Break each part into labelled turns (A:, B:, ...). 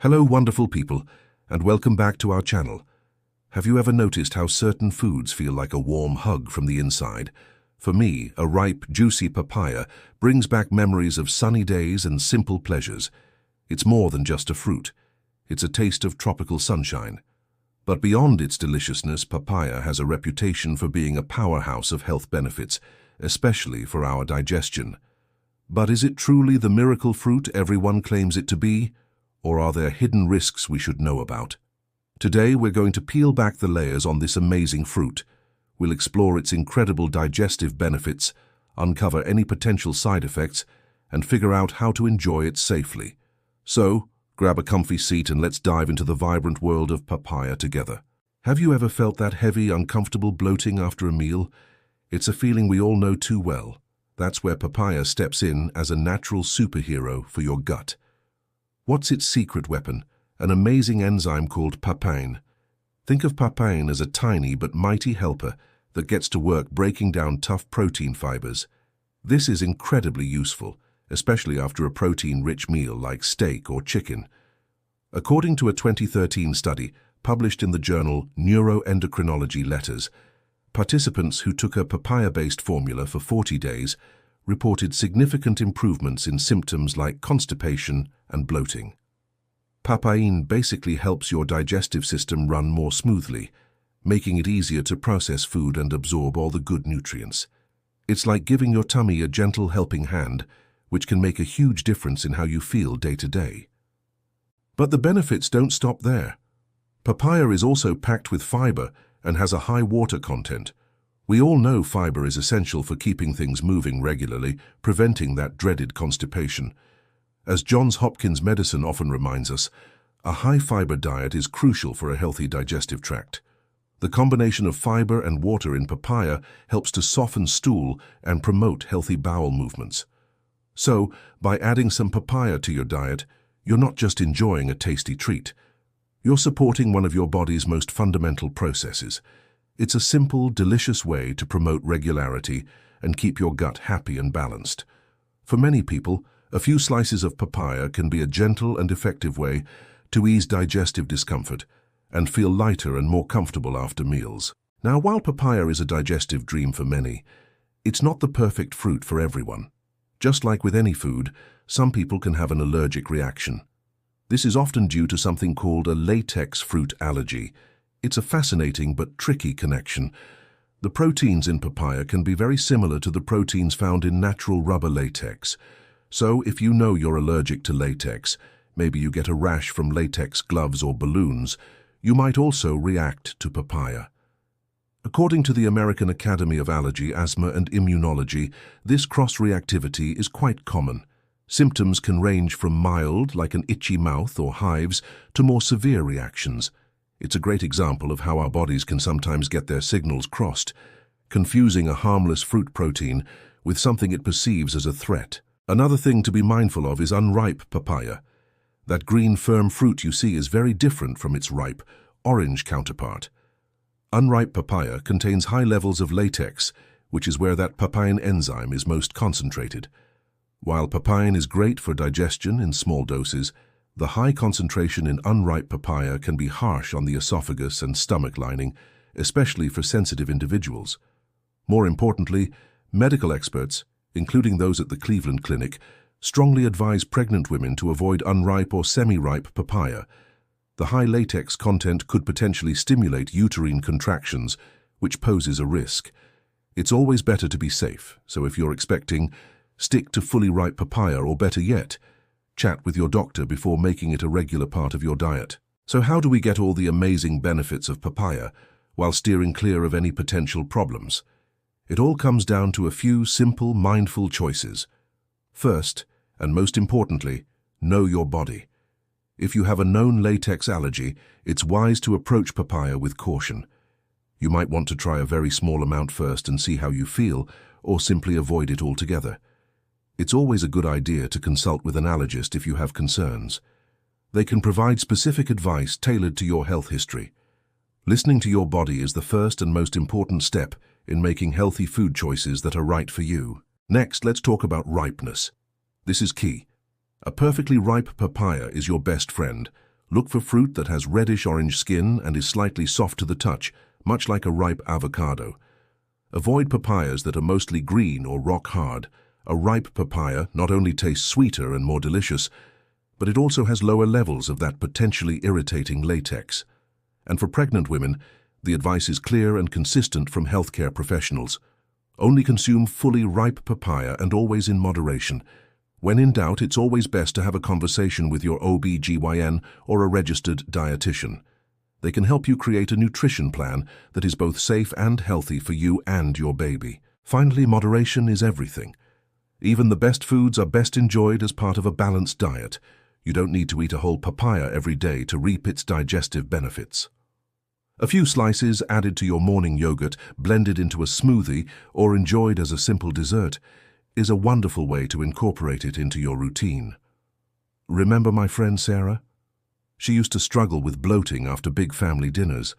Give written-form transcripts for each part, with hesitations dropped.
A: Hello wonderful people, and welcome back to our channel. Have you ever noticed how certain foods feel like a warm hug from the inside? For me, a ripe, juicy papaya brings back memories of sunny days and simple pleasures. It's more than just a fruit. It's a taste of tropical sunshine. But beyond its deliciousness, papaya has a reputation for being a powerhouse of health benefits, especially for our digestion. But is it truly the miracle fruit everyone claims it to be? Or are there hidden risks we should know about? Today we're going to peel back the layers on this amazing fruit. We'll explore its incredible digestive benefits, uncover any potential side effects, and figure out how to enjoy it safely. So, grab a comfy seat and let's dive into the vibrant world of papaya together. Have you ever felt that heavy, uncomfortable bloating after a meal? It's a feeling we all know too well. That's where papaya steps in as a natural superhero for your gut. What's its secret weapon? An amazing enzyme called papain. Think of papain as a tiny but mighty helper that gets to work breaking down tough protein fibers. This is incredibly useful, especially after a protein-rich meal like steak or chicken. According to a 2013 study published in the journal Neuroendocrinology Letters, participants who took a papaya-based formula for 40 days reported significant improvements in symptoms like constipation and bloating. Papain basically helps your digestive system run more smoothly, making it easier to process food and absorb all the good nutrients. It's like giving your tummy a gentle helping hand, which can make a huge difference in how you feel day to day. But the benefits don't stop there. Papaya is also packed with fiber and has a high water content. We all know fiber is essential for keeping things moving regularly, preventing that dreaded constipation. As Johns Hopkins Medicine often reminds us, a high-fiber diet is crucial for a healthy digestive tract. The combination of fiber and water in papaya helps to soften stool and promote healthy bowel movements. So, by adding some papaya to your diet, you're not just enjoying a tasty treat. You're supporting one of your body's most fundamental processes. It's a simple, delicious way to promote regularity and keep your gut happy and balanced. For many people, a few slices of papaya can be a gentle and effective way to ease digestive discomfort and feel lighter and more comfortable after meals. Now, while papaya is a digestive dream for many, it's not the perfect fruit for everyone. Just like with any food, some people can have an allergic reaction. This is often due to something called a latex fruit allergy. It's a fascinating but tricky connection. The proteins in papaya can be very similar to the proteins found in natural rubber latex. So if you know you're allergic to latex, maybe you get a rash from latex gloves or balloons, you might also react to papaya. According to the American Academy of Allergy, Asthma and Immunology, this cross-reactivity is quite common. Symptoms can range from mild, like an itchy mouth or hives, to more severe reactions. It's a great example of how our bodies can sometimes get their signals crossed, confusing a harmless fruit protein with something it perceives as a threat. Another thing to be mindful of is unripe papaya. That green, firm fruit you see is very different from its ripe, orange counterpart. Unripe papaya contains high levels of latex, which is where that papain enzyme is most concentrated. While papain is great for digestion in small doses, the high concentration in unripe papaya can be harsh on the esophagus and stomach lining, especially for sensitive individuals. More importantly, medical experts, including those at the Cleveland Clinic, strongly advise pregnant women to avoid unripe or semi-ripe papaya. The high latex content could potentially stimulate uterine contractions, which poses a risk. It's always better to be safe, so if you're expecting, stick to fully ripe papaya, or better yet, chat with your doctor before making it a regular part of your diet. So how do we get all the amazing benefits of papaya while steering clear of any potential problems? It all comes down to a few simple, mindful choices. First, and most importantly, know your body. If you have a known latex allergy, it's wise to approach papaya with caution. You might want to try a very small amount first and see how you feel, or simply avoid it altogether. It's always a good idea to consult with an allergist if you have concerns. They can provide specific advice tailored to your health history. Listening to your body is the first and most important step in making healthy food choices that are right for you. Next, let's talk about ripeness. This is key. A perfectly ripe papaya is your best friend, Look for fruit that has reddish-orange skin and is slightly soft to the touch, much like a ripe avocado. Avoid papayas that are mostly green or rock-hard. A ripe papaya not only tastes sweeter and more delicious, but it also has lower levels of that potentially irritating latex. And for pregnant women, the advice is clear and consistent from healthcare professionals. Only consume fully ripe papaya and always in moderation. When in doubt, it's always best to have a conversation with your OB/GYN or a registered dietitian. They can help you create a nutrition plan that is both safe and healthy for you and your baby. Finally, moderation is everything. Even the best foods are best enjoyed as part of a balanced diet. You don't need to eat a whole papaya every day to reap its digestive benefits. A few slices added to your morning yogurt, blended into a smoothie, or enjoyed as a simple dessert is a wonderful way to incorporate it into your routine. Remember my friend Sarah? She used to struggle with bloating after big family dinners.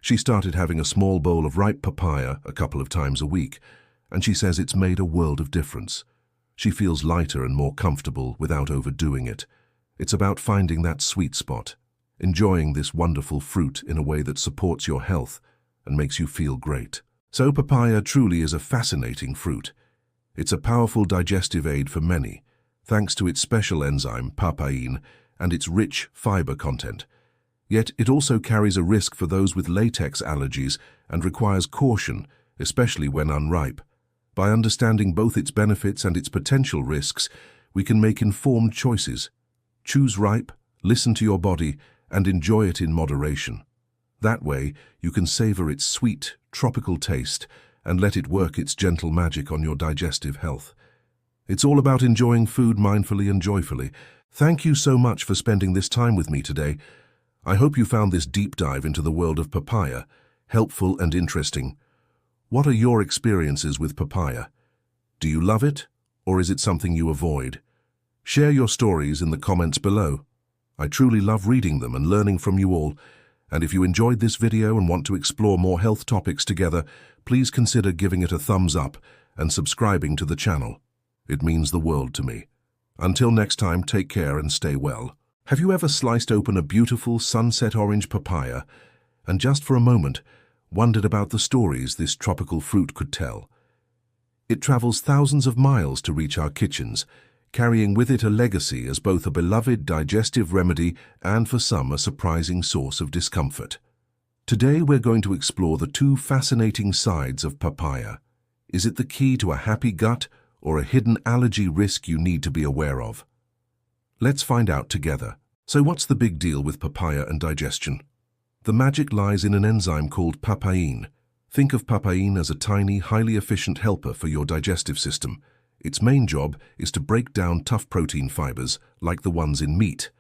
A: She started having a small bowl of ripe papaya a couple of times a week, and she says it's made a world of difference. She feels lighter and more comfortable without overdoing it. It's about finding that sweet spot, enjoying this wonderful fruit in a way that supports your health and makes you feel great. So papaya truly is a fascinating fruit. It's a powerful digestive aid for many, thanks to its special enzyme, papain, and its rich fiber content. Yet it also carries a risk for those with latex allergies and requires caution, especially when unripe. By understanding both its benefits and its potential risks, we can make informed choices. Choose ripe, listen to your body, and enjoy it in moderation. That way, you can savor its sweet, tropical taste and let it work its gentle magic on your digestive health. It's all about enjoying food mindfully and joyfully. Thank you so much for spending this time with me today. I hope you found this deep dive into the world of papaya helpful and interesting. What are your experiences with papaya? Do you love it, or is it something you avoid? Share your stories in the comments below. I truly love reading them and learning from you all. And if you enjoyed this video and want to explore more health topics together, please consider giving it a thumbs up and subscribing to the channel. It means the world to me. Until next time, take care and stay well. Have you ever sliced open a beautiful sunset orange papaya and just for a moment wondered about the stories this tropical fruit could tell? It travels thousands of miles to reach our kitchens, carrying with it a legacy as both a beloved digestive remedy and for some a surprising source of discomfort. Today we're going to explore the two fascinating sides of papaya. Is it the key to a happy gut or a hidden allergy risk you need to be aware of? Let's find out together. So what's the big deal with papaya and digestion? The magic lies in an enzyme called papain. Think of papain as a tiny, highly efficient helper for your digestive system. Its main job is to break down tough protein fibers, like the ones in meat.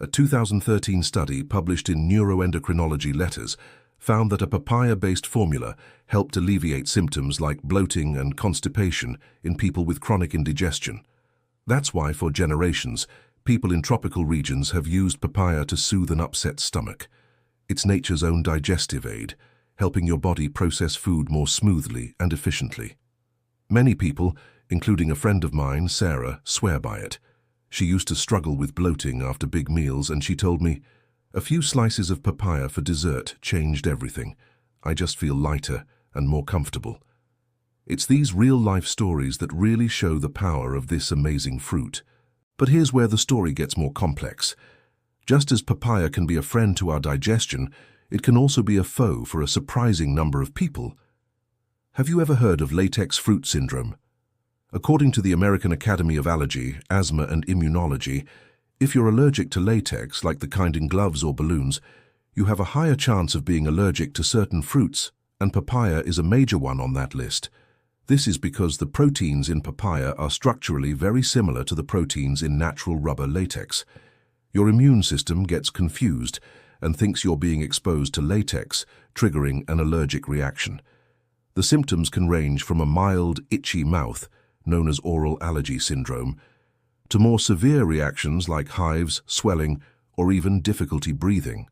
A: A 2013 study published in Neuroendocrinology Letters found that a papaya-based formula helped alleviate symptoms like bloating and constipation in people with chronic indigestion. That's why, for generations, people in tropical regions have used papaya to soothe an upset stomach. It's nature's own digestive aid, helping your body process food more smoothly and efficiently. Many people, including a friend of mine, Sarah, swear by it. She used to struggle with bloating after big meals, and she told me, "A few slices of papaya for dessert changed everything. I just feel lighter and more comfortable." It's these real-life stories that really show the power of this amazing fruit. But here's where the story gets more complex. Just as papaya can be a friend to our digestion, it can also be a foe for a surprising number of people. Have you ever heard of latex fruit syndrome? According to the American Academy of Allergy, Asthma and Immunology, if you're allergic to latex, like the kind in gloves or balloons, you have a higher chance of being allergic to certain fruits, and papaya is a major one on that list. This is because the proteins in papaya are structurally very similar to the proteins in natural rubber latex. Your immune system gets confused and thinks you're being exposed to latex, triggering an allergic reaction. The symptoms can range from a mild, itchy mouth, known as oral allergy syndrome, to more severe reactions like hives, swelling, or even difficulty breathing.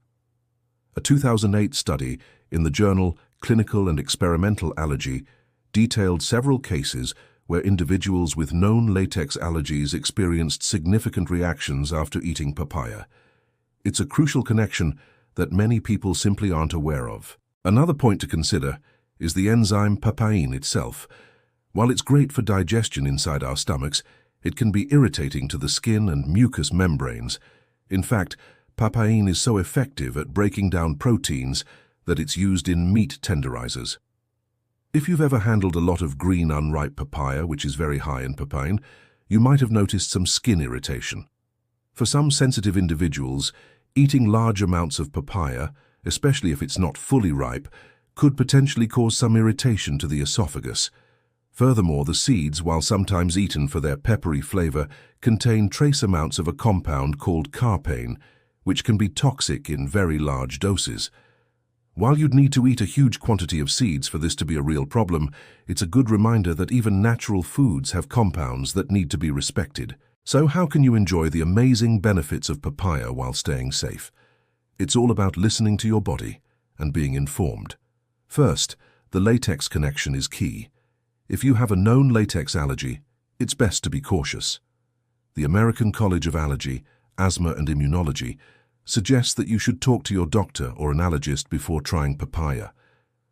A: A 2008 study in the journal Clinical and Experimental Allergy detailed several cases where individuals with known latex allergies experienced significant reactions after eating papaya. It's a crucial connection that many people simply aren't aware of. Another point to consider is the enzyme papain itself. While it's great for digestion inside our stomachs, it can be irritating to the skin and mucous membranes. In fact, papain is so effective at breaking down proteins that it's used in meat tenderizers. If you've ever handled a lot of green unripe papaya, which is very high in papain, you might have noticed some skin irritation. For some sensitive individuals, eating large amounts of papaya, especially if it's not fully ripe, could potentially cause some irritation to the esophagus. Furthermore, the seeds, while sometimes eaten for their peppery flavor, contain trace amounts of a compound called papain, which can be toxic in very large doses. While you'd need to eat a huge quantity of seeds for this to be a real problem, it's a good reminder that even natural foods have compounds that need to be respected. So how can you enjoy the amazing benefits of papaya while staying safe? It's all about listening to your body and being informed. First, the latex connection is key. If you have a known latex allergy, it's best to be cautious. The American College of Allergy, Asthma and Immunology suggests that you should talk to your doctor or an allergist before trying papaya.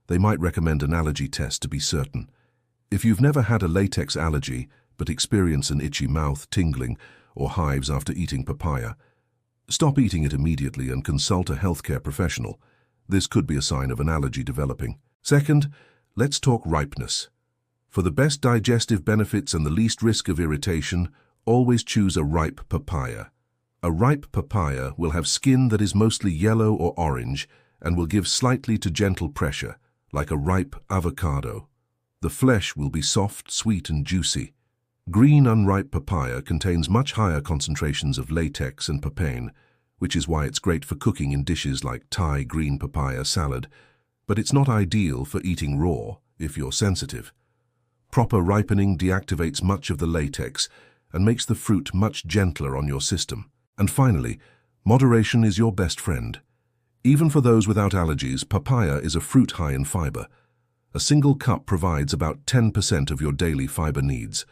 A: They might recommend an allergy test to be certain. If you've never had a latex allergy but experience an itchy mouth, tingling, or hives after eating papaya, stop eating it immediately and consult a healthcare professional. This could be a sign of an allergy developing. Second, let's talk ripeness. For the best digestive benefits and the least risk of irritation, always choose a ripe papaya. A ripe papaya will have skin that is mostly yellow or orange and will give slightly to gentle pressure, like a ripe avocado. The flesh will be soft, sweet, and juicy. Green unripe papaya contains much higher concentrations of latex and papain, which is why it's great for cooking in dishes like Thai green papaya salad, but it's not ideal for eating raw if you're sensitive. Proper ripening deactivates much of the latex and makes the fruit much gentler on your system. And finally, moderation is your best friend. Even for those without allergies, papaya is a fruit high in fiber. A single cup provides about 10% of your daily fiber needs.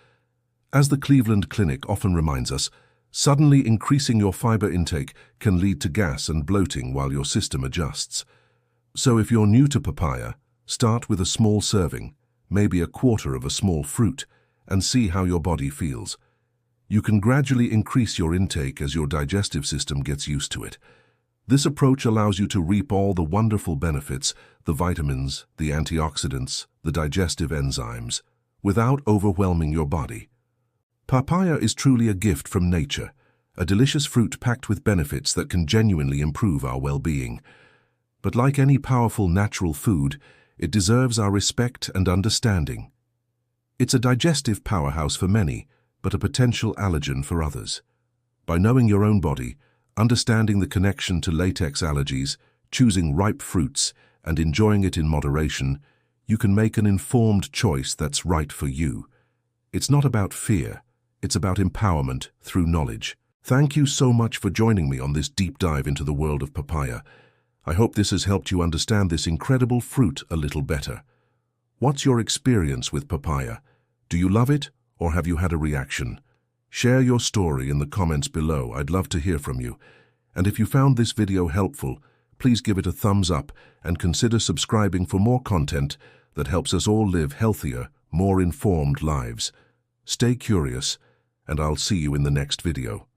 A: As the Cleveland Clinic often reminds us, suddenly increasing your fiber intake can lead to gas and bloating while your system adjusts. So if you're new to papaya, start with a small serving, maybe a quarter of a small fruit, and see how your body feels. You can gradually increase your intake as your digestive system gets used to it. This approach allows you to reap all the wonderful benefits, the vitamins, the antioxidants, the digestive enzymes, without overwhelming your body. Papaya is truly a gift from nature, a delicious fruit packed with benefits that can genuinely improve our well-being. But like any powerful natural food, it deserves our respect and understanding. It's a digestive powerhouse for many, but a potential allergen for others. By knowing your own body, understanding the connection to latex allergies, choosing ripe fruits, and enjoying it in moderation, you can make an informed choice that's right for you. It's not about fear, it's about empowerment through knowledge. Thank you so much for joining me on this deep dive into the world of papaya. I hope this has helped you understand this incredible fruit a little better. What's your experience with papaya? Do you love it? Or have you had a reaction? Share your story in the comments below. I'd love to hear from you. And if you found this video helpful, please give it a thumbs up and consider subscribing for more content that helps us all live healthier, more informed lives. Stay curious, and I'll see you in the next video.